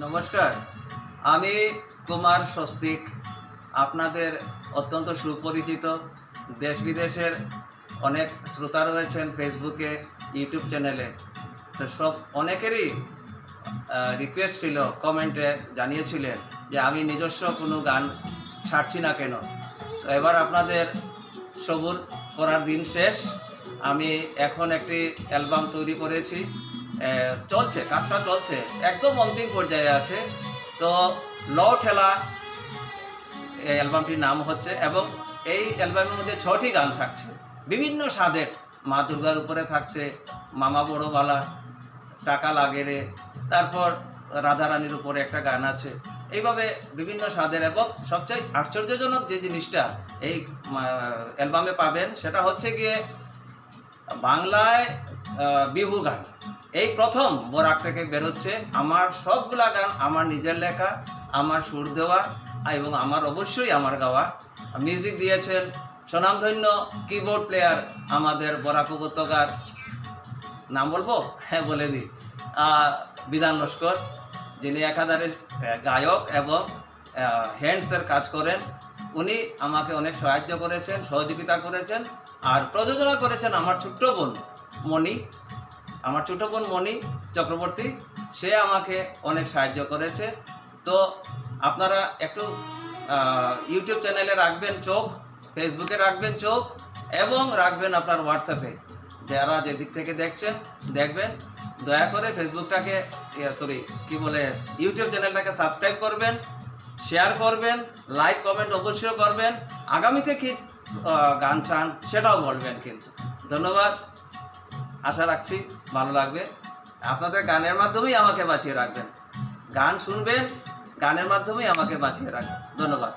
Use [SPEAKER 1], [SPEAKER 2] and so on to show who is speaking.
[SPEAKER 1] নমস্কার, আমি কুমার স্বস্তিক। আপনাদের অত্যন্ত সুপরিচিত। দেশ বিদেশের অনেক শ্রোতা রয়েছেন ফেসবুকে, ইউটিউব চ্যানেলে। তো অনেকেরই রিকোয়েস্ট ছিল, কমেন্টে জানিয়েছিলেন যে আমি নিজস্ব কোনো গান ছাড়ছি না কেন। তো এবার আপনাদের সবুর করার দিন শেষ। আমি এখন একটি অ্যালবাম তৈরি করেছি, চলছে, কাজটা চলছে, একদম অন্তিম পর্যায়ে আছে। তো ল ঠেলা এই অ্যালবামটির নাম হচ্ছে, এবং এই অ্যালবামের মধ্যে 6টি গান থাকছে বিভিন্ন স্বাদের। মা দুর্গার উপরে থাকছে মামা বড়বালা, টাকা লাগে রে, তারপর রাধারানীর উপরে একটা গান আছে। এইভাবে বিভিন্ন স্বাদের, এবং সবচেয়ে আশ্চর্যজনক যে জিনিসটা এই অ্যালবামে পাবেন সেটা হচ্ছে গিয়ে বাংলায় বিহু গান। এই প্রথম বরাক থেকে বেরোচ্ছে। আমার সবগুলা গান আমার নিজের লেখা, আমার সুর দেওয়া, এবং অবশ্যই আমার গাওয়া। মিউজিক দিয়েছেন স্বনামধন্য কিবোর্ড প্লেয়ার আমাদের বরাক উপত্যকার, নাম বলবো? হ্যাঁ, বলে দিই, বিধান লস্কর, যিনি একাধারে গায়ক এবং হ্যান্ডসের কাজ করেন। উনি আমাকে অনেক সাহায্য করেছেন, সহযোগিতা করেছেন। আর প্রযোজনা করেছেন আমার ছোট্ট বোন মণি চক্রবর্তী। সে আমাকে অনেক সাহায্য করেছে। তো আপনারা একটু ইউটিউব চ্যানেলে রাখবেন চোখ, ফেসবুকে রাখবেন চোখ, এবং রাখবেন আপনার হোয়াটসঅ্যাপে। যারা যেদিক থেকে দেখবেন, দয়া করে ফেসবুকটাকে ইউটিউব চ্যানেলটাকে সাবস্ক্রাইব করবেন, শেয়ার করবেন, লাইক কমেন্ট অবশ্যই করবেন। আগামীতে কি গান চান সেটাও বলবেন কিন্তু। ধন্যবাদ, আশা রাখছি ভালো লাগবে। আপনাদের গানের মাধ্যমেই আমাকে বাঁচিয়ে রাখবেন, গান শুনবেন, গানের মাধ্যমেই আমাকে বাঁচিয়ে রাখবেন। ধন্যবাদ।